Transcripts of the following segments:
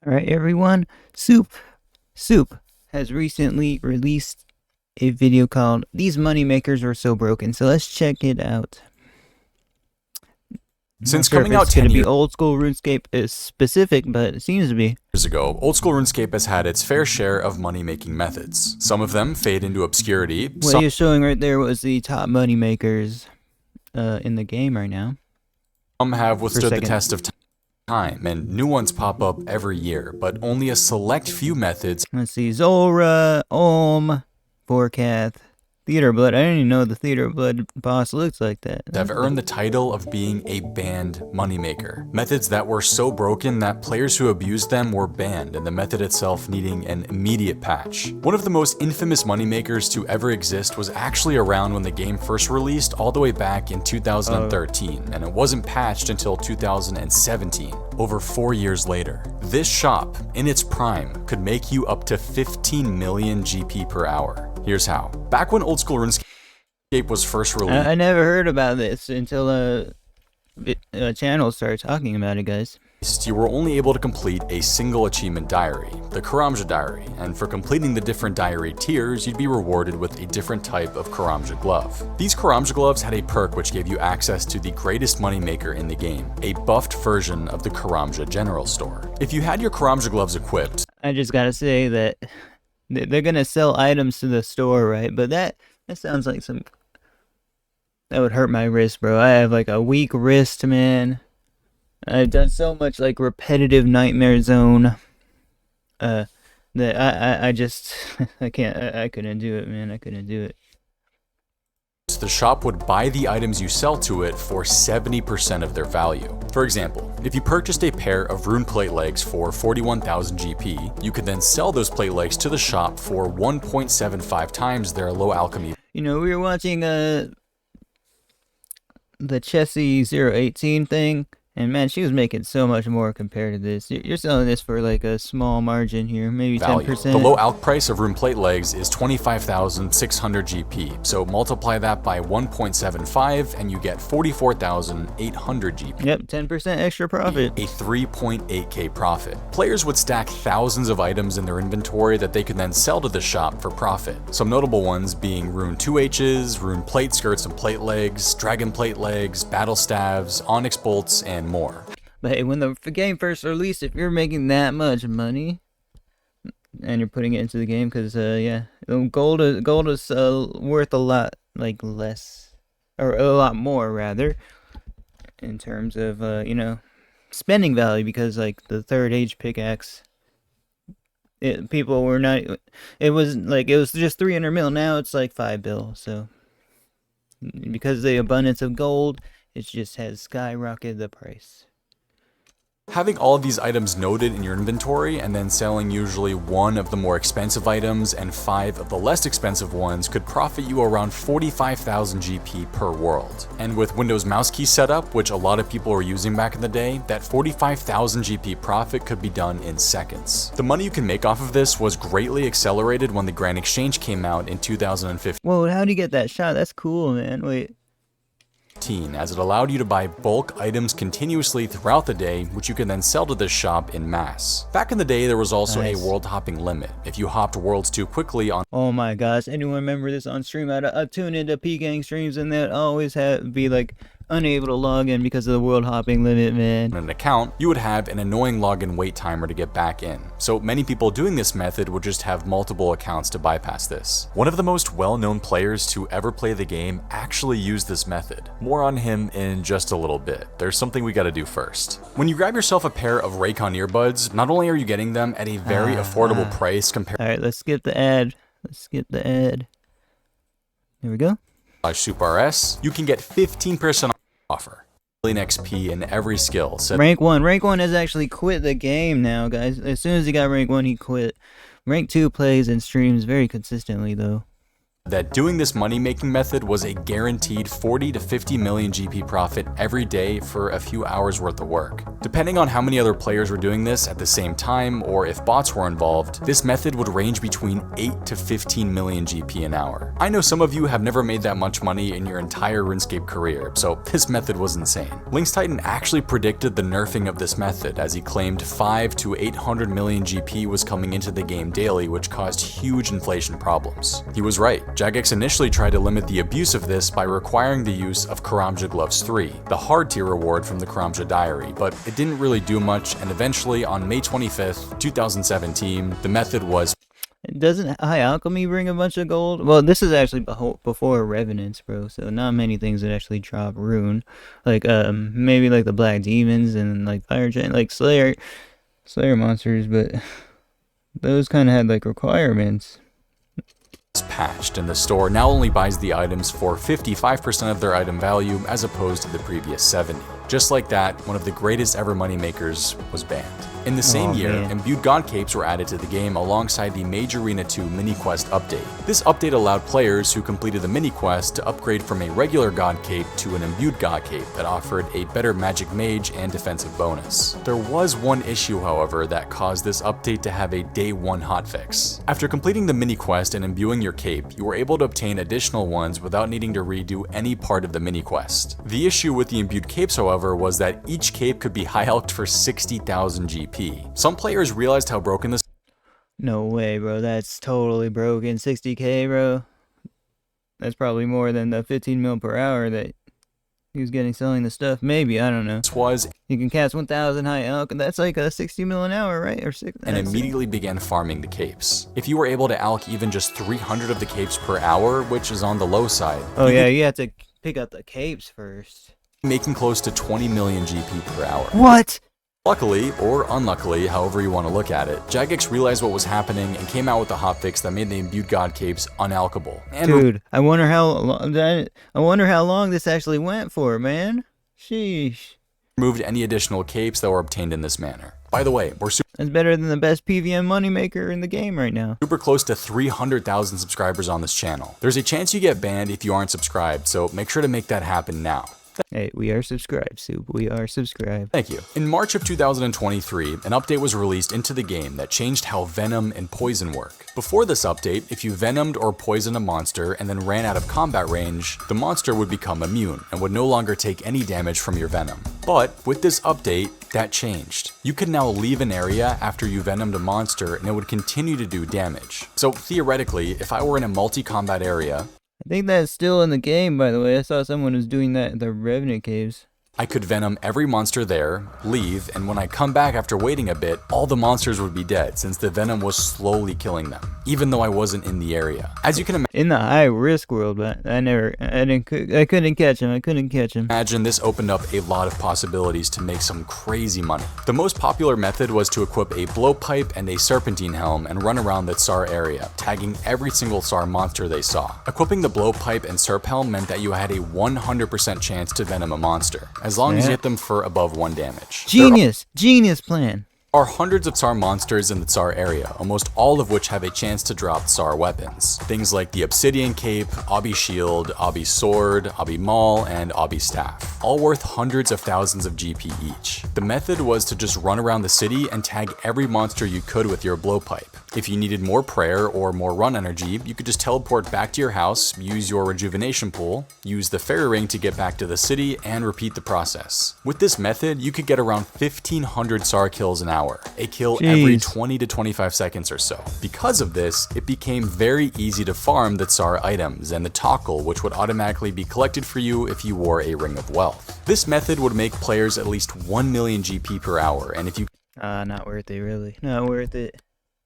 Alright everyone, Soup has recently released a video called These Moneymakers Are So Broken, so let's check it out. Since coming out 10 years, years old school RuneScape is specific, but it seems to be. ago, old school RuneScape has had its fair share of money-making methods. Some of them fade into obscurity. What he was showing right there was the top moneymakers in the game right now. Some have withstood the test of time, and new ones pop up every year, but only a select few methods. Let's see, Zora, Vorkath, Theater Blood. I didn't even know the Theater Blood boss looks like that. Have earned the title of being a banned moneymaker. Methods that were so broken that players who abused them were banned, and the method itself needing an immediate patch. One of the most infamous moneymakers to ever exist was actually around when the game first released all the way back in 2013, and it wasn't patched until 2017, over 4 years later. This shop, in its prime, could make you up to 15 million GP per hour. Here's how. Back when old school RuneScape was first released, I never heard about this until a channel started talking about it, guys. You were only able to complete a single achievement diary, the Karamja diary, and for completing the different diary tiers, you'd be rewarded with a different type of Karamja glove. These Karamja gloves had a perk which gave you access to the greatest moneymaker in the game, a buffed version of the Karamja general store. If you had your Karamja gloves equipped, I just gotta say that they're gonna sell items to the store, right? But that sounds like that would hurt my wrist, bro. I have like a weak wrist, man. I've done so much like repetitive Nightmare Zone that I just I couldn't do it, man. I couldn't do it. the shop would buy the items you sell to it for 70% of their value. For example, if you purchased a pair of rune plate legs for 41,000 GP, you could then sell those plate legs to the shop for 1.75 times their low alchemy. You know, we were watching the Chessie 018 thing, and man, she was making so much more compared to this. You're selling this for like a small margin here, maybe 10%. The low alch price of rune plate legs is 25,600 GP, so multiply that by 1.75 and you get 44,800 GP. Yep, 10% extra profit. A 3.8k profit. Players would stack thousands of items in their inventory that they could then sell to the shop for profit. Some notable ones being rune 2Hs, rune plate skirts and plate legs, dragon plate legs, battle staves, onyx bolts, and more. But hey, when the game first released, if you're making that much money and you're putting it into the game, because yeah, gold is worth a lot, like less, or a lot more rather, in terms of you know, spending value, because like the third age pickaxe, people were not, it was just 300 mil. Now it's like 5 bill. So because of the abundance of gold, it just has skyrocketed the price. Having all of these items noted in your inventory and then selling usually one of the more expensive items and 5 of the less expensive ones could profit you around 45,000 GP per world. And with Windows mouse key setup, which a lot of people were using back in the day, that 45,000 GP profit could be done in seconds. The money you can make off of this was greatly accelerated when the Grand Exchange came out in 2015. Whoa, how'd you get that shot? That's cool, man. Wait. As it allowed you to buy bulk items continuously throughout the day, which you can then sell to this shop in mass. Back in the day, there was also a world hopping limit. If you hopped worlds too quickly on— oh my gosh, anyone remember this on stream? I'd tune into P-Gang streams and they'd always be like unable to log in because of the world hopping limit, man. an account, you would have an annoying login wait timer to get back in. So many people doing this method would just have multiple accounts to bypass this. One of the most well-known players to ever play the game actually used this method. More on him in just a little bit. There's something we gotta do first. When you grab yourself a pair of Raycon earbuds, not only are you getting them at a very affordable price compared— Alright, let's skip the ad. Here we go. SoupRS, you can get 15% offer. XP in every skill. Rank 1 has actually quit the game now, guys. As soon as he got rank 1, he quit. Rank 2 plays and streams very consistently though. that doing this money-making method was a guaranteed 40 to 50 million GP profit every day for a few hours worth of work. Depending on how many other players were doing this at the same time, or if bots were involved, this method would range between 8 to 15 million GP an hour. I know some of you have never made that much money in your entire RuneScape career, so this method was insane. Lynx Titan actually predicted the nerfing of this method, as he claimed 5 to 800 million GP was coming into the game daily, which caused huge inflation problems. He was right. Jagex initially tried to limit the abuse of this by requiring the use of Karamja Gloves 3, the hard tier reward from the Karamja Diary, but it didn't really do much, and eventually on May 25th, 2017, the method was... Doesn't High Alchemy bring a bunch of gold? Well, this is actually before Revenants, bro, so not many things that actually drop rune. Like, maybe like the Black Demons and like Fire Giant, like Slayer monsters, but those kind of had like requirements. Patched, and the store now only buys the items for 55% of their item value as opposed to the previous 70. Just like that, one of the greatest ever moneymakers was banned. In the same year, Imbued God Capes were added to the game alongside the Mage Arena 2 mini-quest update. This update allowed players who completed the mini-quest to upgrade from a regular God Cape to an Imbued God Cape that offered a better magic mage and defensive bonus. There was one issue, however, that caused this update to have a day one hotfix. After completing the mini-quest and imbuing your cape, you were able to obtain additional ones without needing to redo any part of the mini-quest. The issue with the Imbued Capes, however, was that each cape could be high-alked for 60,000 GP. Some players realized how broken this... No way, bro. That's totally broken. 60k, bro. That's probably more than the 15 mil per hour that he was getting selling the stuff. Maybe, I don't know. This was... You can cast 1,000 high alch, and that's like a 60 mil an hour, right? Or six. And immediately began farming the capes. If you were able to alch even just 300 of the capes per hour, which is on the low side... Oh yeah, you have to pick up the capes first. Making close to 20 million GP per hour. What? Luckily, or unluckily, however you want to look at it, Jagex realized what was happening and came out with a hotfix that made the Imbued God Capes unalchable. Dude, I wonder how long this actually went for, man. Sheesh. Removed any additional capes that were obtained in this manner. By the way, we're That's better than the best PVM moneymaker in the game right now. super close to 300,000 subscribers on this channel. There's a chance you get banned if you aren't subscribed, so make sure to make that happen now. Hey, we are subscribed, Soup. We are subscribed. Thank you. In March of 2023, an update was released into the game that changed how Venom and Poison work. Before this update, if you venomed or poisoned a monster and then ran out of combat range, the monster would become immune and would no longer take any damage from your venom. But with this update, that changed. You can now leave an area after you venomed a monster and it would continue to do damage. So theoretically, if I were in a multi-combat area, I think that's still in the game, by the way. I saw someone was doing that in the Revenant Caves. I could venom every monster there, leave, and when I come back after waiting a bit, all the monsters would be dead since the venom was slowly killing them, even though I wasn't in the area. As you can imagine, in the high risk world, but I couldn't catch him. Imagine this opened up a lot of possibilities to make some crazy money. The most popular method was to equip a blowpipe and a serpentine helm and run around the Tsar area, tagging every single Tsar monster they saw. Equipping the blowpipe and serp helm meant that you had a 100% chance to venom a monster, as long as you hit them for above 1 damage. Genius plan. There are hundreds of Tsar monsters in the Tsar area, almost all of which have a chance to drop Tsar weapons. Things like the Obsidian Cape, Obby Shield, Obby Sword, Obby Maul, and Obby Staff, all worth hundreds of thousands of GP each. The method was to just run around the city and tag every monster you could with your blowpipe. If you needed more prayer or more run energy, you could just teleport back to your house, use your rejuvenation pool, use the fairy ring to get back to the city, and repeat the process. With this method, you could get around 1,500 Tsar kills an hour, a kill every 20 to 25 seconds or so. Because of this, it became very easy to farm the Tsar items and the Tokkul, which would automatically be collected for you if you wore a Ring of Wealth. This method would make players at least 1 million GP per hour, and if you... Not worth it, really. Not worth it.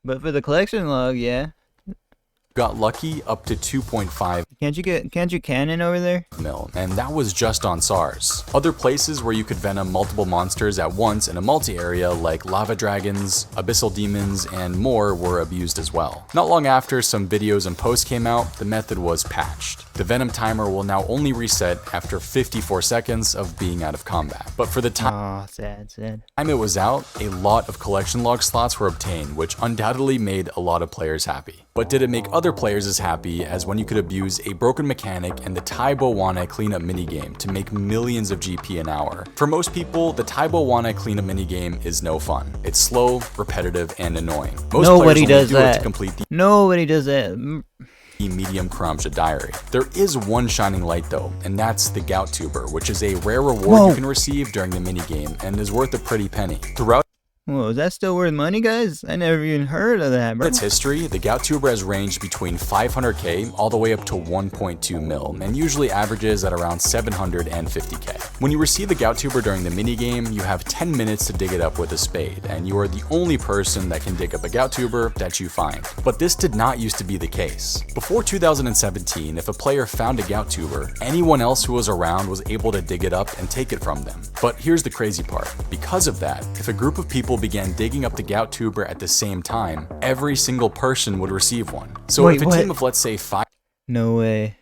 But for the collection log, yeah. got lucky, up to 2.5 Can't you cannon over there? mil, and that was just on SARS. Other places where you could venom multiple monsters at once in a multi-area like lava dragons, abyssal demons, and more were abused as well. Not long after some videos and posts came out, the method was patched. The venom timer will now only reset after 54 seconds of being out of combat. But for the time sad. it was out, a lot of collection log slots were obtained, which undoubtedly made a lot of players happy. But did it make other players as happy as when you could abuse a broken mechanic and the Taibowane cleanup minigame to make millions of GP an hour? For most people, the Taibowane cleanup minigame is no fun. It's slow, repetitive, and annoying. Most Nobody players does only do it that. to complete the Nobody does that. medium Karamja diary. There is one shining light though, and that's the Gout tuber, which is a rare reward Whoa. you can receive during the minigame and is worth a pretty penny. Throughout Whoa, is that still worth money, guys? I never even heard of that, bro. its history, the Gout tuber has ranged between 500k all the way up to 1.2 mil, and usually averages at around 750k. When you receive the Gout tuber during the minigame, you have 10 minutes to dig it up with a spade, and you are the only person that can dig up a Gout tuber that you find. But this did not used to be the case. Before 2017, if a player found a Gout tuber, anyone else who was around was able to dig it up and take it from them. But here's the crazy part. Because of that, if a group of people began digging up the Gout tuber at the same time, every single person would receive one. So Wait, if a what? team of, let's say, 5 No way.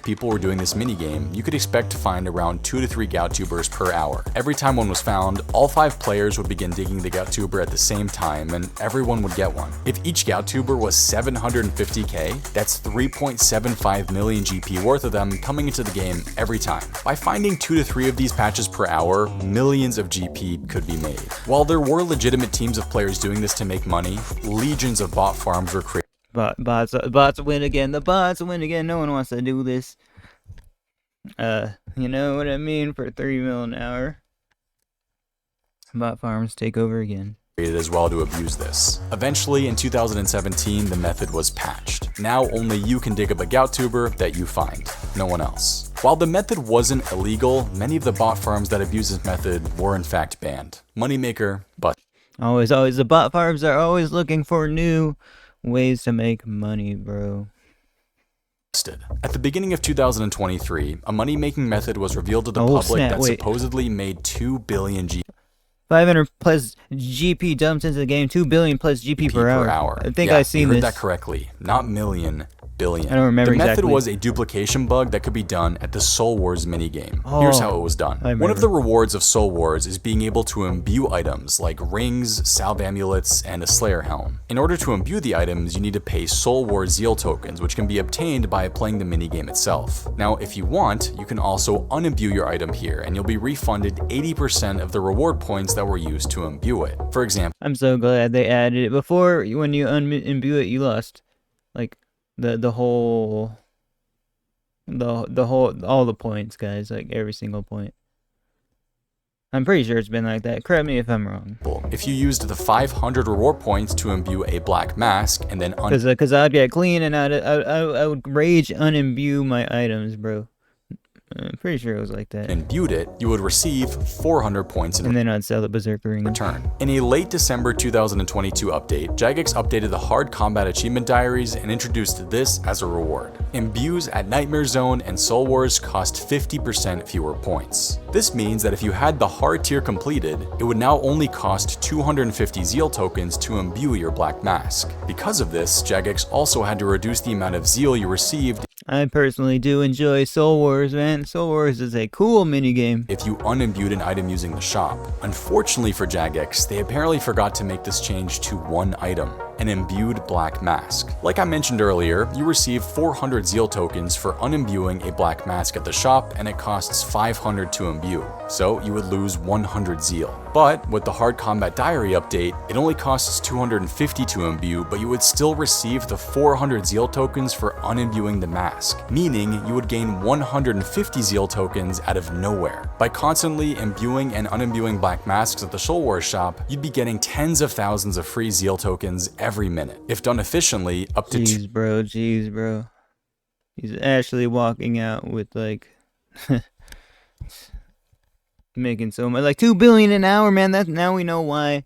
people were doing this minigame, you could expect to find around 2 to 3 Gout tubers per hour. Every time one was found, all 5 players would begin digging the Gout tuber at the same time, and everyone would get one. If each Gout tuber was 750k, that's 3.75 million GP worth of them coming into the game every time. By finding 2 to 3 of these patches per hour, millions of GP could be made. While there were legitimate teams of players doing this to make money, legions of bot farms were created. Bots win again. The bots win again. No one wants to do this. You know what I mean? For 3 mil an hour. Bot farms take over again. As well to abuse this. Eventually, in 2017, the method was patched. Now only you can dig up a Gout tuber that you find, no one else. While the method wasn't illegal, many of the bot farms that abuse this method were in fact banned. Moneymaker, but Always, the bot farms are always looking for new ways to make money, bro. at the beginning of 2023, a money-making method was revealed to the Oh, public snap, that wait. supposedly made 2 billion 500 plus GP dumps into the game. 2 billion plus GP per hour. I think Yeah, I've seen you heard this. that correctly. Not million, billion. I don't remember The method exactly. was a duplication bug that could be done at the Soul Wars minigame. Here's how it was done. I One of remember. the rewards of Soul Wars is being able to imbue items like rings, salve amulets, and a Slayer helm. In order to imbue the items, you need to pay Soul Wars Zeal tokens, which can be obtained by playing the minigame itself. Now, if you want, you can also unimbue your item here, and you'll be refunded 80% of the reward points that were used to imbue it. For example, I'm so glad they added it. Before, when you imbue it, you lost, like, the whole, all the points, guys. Like, every single point. I'm pretty sure it's been like that. Correct me if I'm wrong. if you used the 500 reward points to imbue a black mask and then Cause I'd get clean and I would rage unimbue my items, bro. I'm pretty sure it was like that. imbued it, you would receive 400 points in And then I'd sell the Berserker ring. return. In a late December 2022 update, Jagex updated the hard combat achievement diaries and introduced this as a reward. Imbues at Nightmare Zone and Soul Wars cost 50% fewer points. This means that if you had the hard tier completed, it would now only cost 250 Zeal tokens to imbue your black mask. Because of this, Jagex also had to reduce the amount of Zeal you received I personally do enjoy Soul Wars, man. Soul Wars is a cool minigame. if you unimbued an item using the shop. Unfortunately for Jagex, they apparently forgot to make this change to one item, an imbued black mask. Like I mentioned earlier, you receive 400 Zeal tokens for unimbuing a black mask at the shop, and it costs 500 to imbue, so you would lose 100 Zeal. But with the hard combat diary update, it only costs 250 to imbue, but you would still receive the 400 Zeal tokens for unimbuing the mask, meaning you would gain 150 Zeal tokens out of nowhere. By constantly imbuing and unimbuing black masks at the Soul Wars shop, you'd be getting tens of thousands of free Zeal tokens every minute. If done efficiently, up to Jeez, bro. He's actually walking out with, like, making so much, like 2 billion an hour, man. Now we know why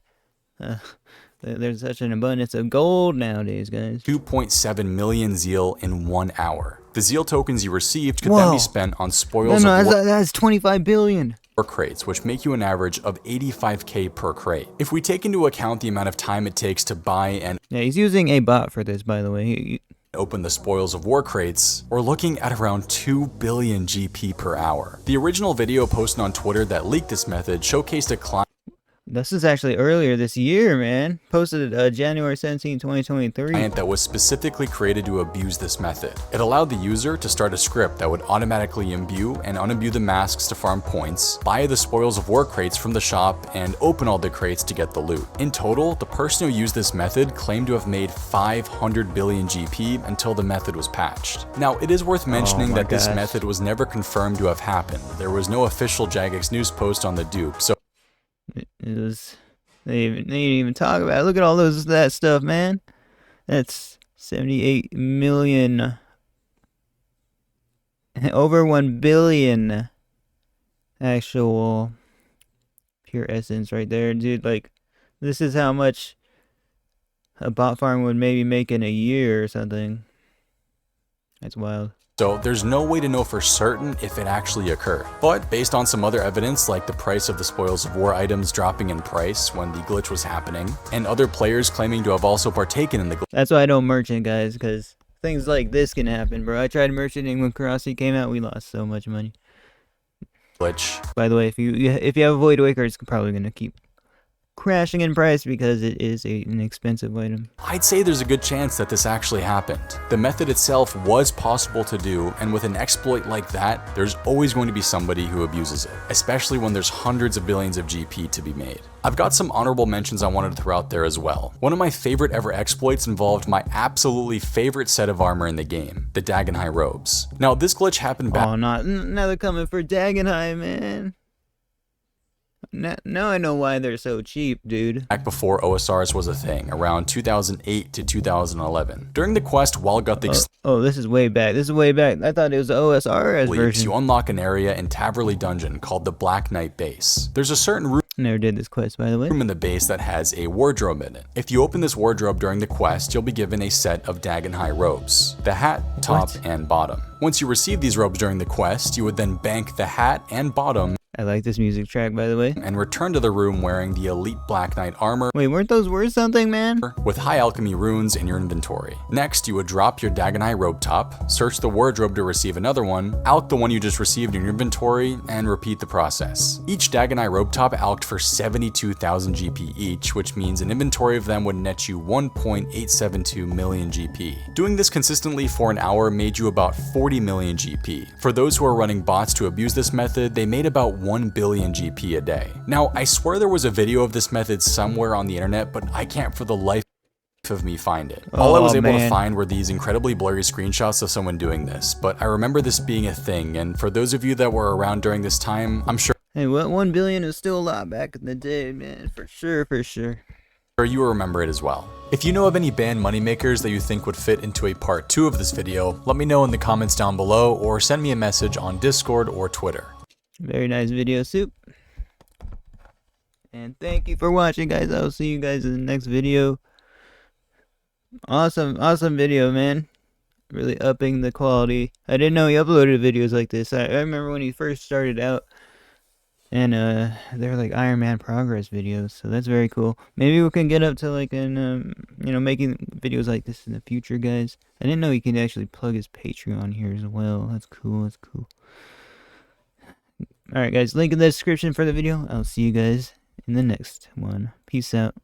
there's such an abundance of gold nowadays, guys. 2.7 million Zeal in 1 hour. The Zeal tokens you received could then Whoa. be spent on spoils No, of war that's 25 billion. crates, which make you an average of 85k per crate. If we take into account the amount of time it takes to buy and Yeah, he's using a bot for this, by the way. open the spoils of war crates, we're looking at around 2 billion GP per hour. The original video posted on Twitter that leaked this method showcased a climb This is actually earlier this year, man. Posted January 17, 2023. Client that was specifically created to abuse this method. It allowed the user to start a script that would automatically imbue and unimbue the masks to farm points, buy the spoils of war crates from the shop, and open all the crates to get the loot. In total, the person who used this method claimed to have made 500 billion GP until the method was patched. Now, it is worth mentioning that this method was never confirmed to have happened. There was no official Jagex news post on the dupe, so it was, they didn't even talk about it. Look at all that stuff, man. That's 78 million, over 1 billion actual pure essence right there, dude. Like, this is how much a bot farm would maybe make in a year or something. That's wild. So there's no way to know for certain if it actually occurred. But based on some other evidence, like the price of the spoils of war items dropping in price when the glitch was happening, and other players claiming to have also partaken in the glitch. That's why I don't merchant, guys, because things like this can happen, bro. I tried merchanting when Karasi came out. We lost so much money. By the way, if you have a Void Waker, it's probably gonna keep crashing in price because it is an expensive item. I'd say there's a good chance that this actually happened. The method itself was possible to do, and with an exploit like that, there's always going to be somebody who abuses it, especially when there's hundreds of billions of GP to be made. I've got some honorable mentions I wanted to throw out there as well. One of my favorite ever exploits involved my absolutely favorite set of armor in the game, the Dagonai robes. Now, this glitch happened back— Oh, now they're coming for Dagonai, man. Now I know why they're so cheap, dude. Back before OSRS was a thing, around 2008 to 2011. During the quest, Wall got the— Oh, this is way back. This is way back. I thought it was the OSRS version. You unlock an area in Taverley Dungeon called the Black Knight Base. There's a certain room— Never did this quest, by the way. In the base that has a wardrobe in it. If you open this wardrobe during the quest, you'll be given a set of Dagonai robes. The hat, top, and bottom. Once you receive these robes during the quest, you would then bank the hat and bottom— I like this music track, by the way. And return to the room wearing the elite Black Knight armor. Wait, weren't those worth something, man? With high alchemy runes in your inventory. Next, you would drop your Dagonai robe top, search the wardrobe to receive another one, alch the one you just received in your inventory, and repeat the process. Each Dagonai robe top alched for 72,000 GP each, which means an inventory of them would net you 1.872 million GP. Doing this consistently for an hour made you about 40 million GP. For those who are running bots to abuse this method, they made about 1 billion GP a day. Now, I swear there was a video of this method somewhere on the internet, but I can't for the life of me find it. All I was able to find were these incredibly blurry screenshots of someone doing this, but I remember this being a thing, and for those of you that were around during this time, I'm sure— Hey, what, 1 billion is still a lot back in the day, man, for sure, for sure. You will remember it as well. If you know of any banned moneymakers that you think would fit into a part 2 of this video, let me know in the comments down below, or send me a message on Discord or Twitter. Very nice video, Soup. And thank you for watching, guys. I'll see you guys in the next video. Awesome video, man. Really upping the quality. I didn't know he uploaded videos like this. I remember when he first started out, and they're like Iron Man progress videos, so that's very cool. Maybe we can get up to like an you know, making videos like this in the future, guys. I didn't know he can actually plug his Patreon here as well. That's cool. That's cool. Alright, guys, link in the description for the video. I'll see you guys in the next one. Peace out.